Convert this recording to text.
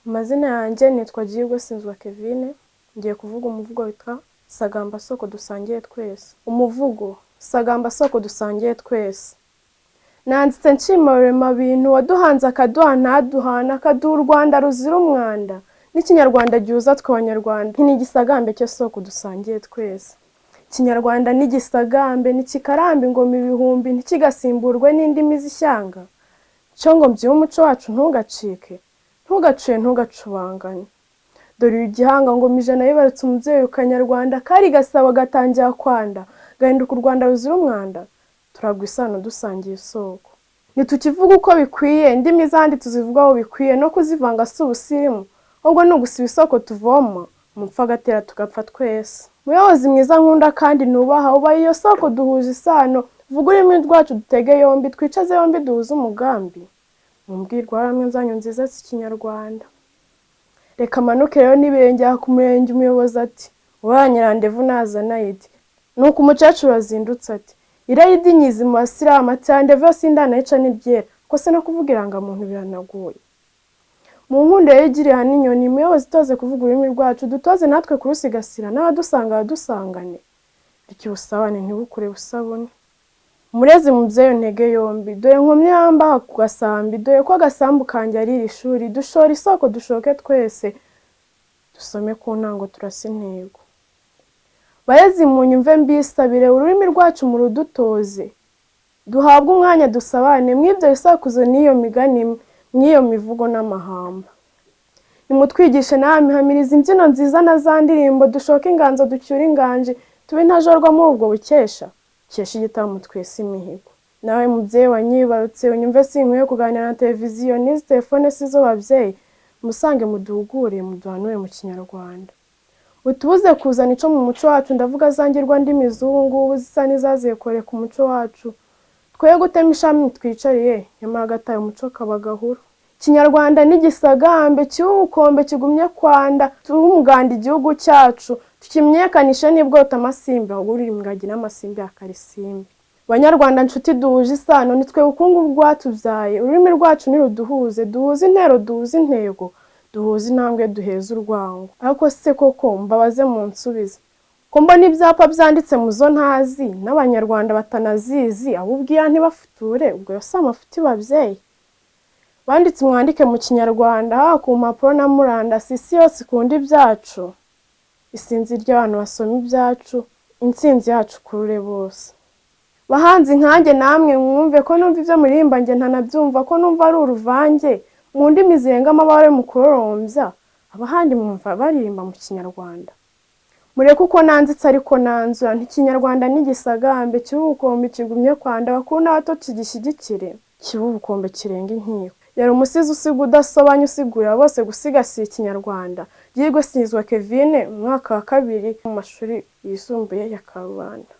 Amazina yanjye nitwa Girihirwe Singizwa Kevine, ngiye kuvuga umuvugo witwa sagamba soko dusangiye twese. Umuvugo sagamba soko dusangiye twese. Nanditse nshima rurema bintu waduhanze akaduha ntaduhana, akaduha u Rwanda ruzira umwanda n'ikinyarwanda gihuza tw'abanyarwanda. Ni igisagambe cyo soko dusangiye twese. Ikinyarwanda ni igisagambe nikikarambe ingoma ibihumbi ntikigasimburwe n'indimi z'ishyanga. Cyo ngo mbyuhe umuco wacu ntugacike, ntugacuye ntugacubangane. Dore igihanga ngo mijana yibarutse umubyeyi ukanyarwanda, kari gasaba gatangira kwanda, gahinduka u Rwanda ruzira umwanda. Turagwa isano dusangiye isoko. Ntitukivuga uko bikwiye, indimi zandi tuzivugaho bikwiye, no kuzivanga si ubusirimu, ahubwo ni ugusiba isoko tuvoma, umupfa agatera tugapfa twese. Muyobozi mwiza nkunda kandi nubaha, ubaye iyo soko duhuje isano, vuga ururimi rwacu dutege yombi, twicaze yombi duhuze umugambi. Mumbwirwaruhame zanyu nziza z'ikinyarwanda. Reka manuke rero n'ibirenge ku murenge, umuyobozi ati uranyirandevu nazana yiti. Nuko umukecuru azindutse ati irayidi nyizi mu basiramu ati randevu yose indana yica n'iryera, ko se no kuvuga irangamuntu biranagoye. Mu nkundo yigiriye n'inyoni, umuyobozi itoze kuvuga ururimi rwacu, dutoze natwe kurusigasira, n'abadusanga badusangane, bityo ubusabane ntibukure busabone. Murezi mubyeyi ntege yombi, dore nkomye yambaha ku gasambi, dore ko agasambu kanjye ari iri shuri, dushora isoko dushoke twese, dusome ku ntango turasa intego. Barezi munyumve mbisabire, ururimi rwacu murudutoze, duhabwe umwanya dusabane, mw'ibyo bisakuzo n'iyo migani, mw'iyo mivugo n'amahamba. Nimutwigishe namwe hamiriza imbyino nziza na za ndirimbo, dushoke inganzo ducyure inganje, tube intajorwa muri ubwo bukesha, kesha igitaramo twese imihigo. Nawe mubyeyi wanyibarutse, unyumve sinkwiye kuganira na televiziyo n'izi telefone sizo babyeyi, musange muduhugure muduhanure mu kinyarwanda. Utubuze kuzana ico mu muco wacu, ndavuga zangirwa ndimi z'ubu ngubu zisa n'izaziye koreka umuco wacu. Twoye gutema ishami twicariye, nyamara gataye umuco kabagahuru. Ikinyarwanda ni igisagambe cy'ubukombe kigumye kwanda, tuhe umuganda igihugu cyacu, tukimyekanishe n'ibwota amasimbi, ahubwo ururimi ngagi n'amasimbi akarisimbi. Banyarwanda nshuti duhuje isano, nitwe bukungu rwatubyaye, ururimi rwacu niruduhuze, duhuze intero duhuze intego, duhuze intambwe duheze urwango. Ariko se koko mbabaze munsubize, ko mbona ibyapa byanditse muzo ntazi, n'abanyarwanda batanazizi, abo ubwira ntibafuture, ubwo yose amafuti babyeyi. Banditse mwandike mu kinyarwanda, haba ku mpapuro na murandasi, isi yose ikunda ibyacu, isinzi ry'abantu basoma ibyacu, intsinzi yacu kurure bose. Bahanzi nkanjye namwe mwumve ko numva ibyo muririmba njye ntanabyumva, ko numva ari uruvange mu ndimi zirenga amabare mu kurorombya, abahandi mwumva baririmba mu kinyarwanda. Mureke uko nanzitse ariko nanzura, ntikinyarwanda n'igisagambe cy'ubukombe kigumye kwanda, bakuru n'abato kigishyigikire, cy'ubukombe kirenga inkiko. Yari umusizi usiga udasobanya, usigurira bose gusigasira ikinyarwanda. Girihirwe Singizwa Kevine, umwaka wa 2 mu mashuri yisumbuye ya Karubanda.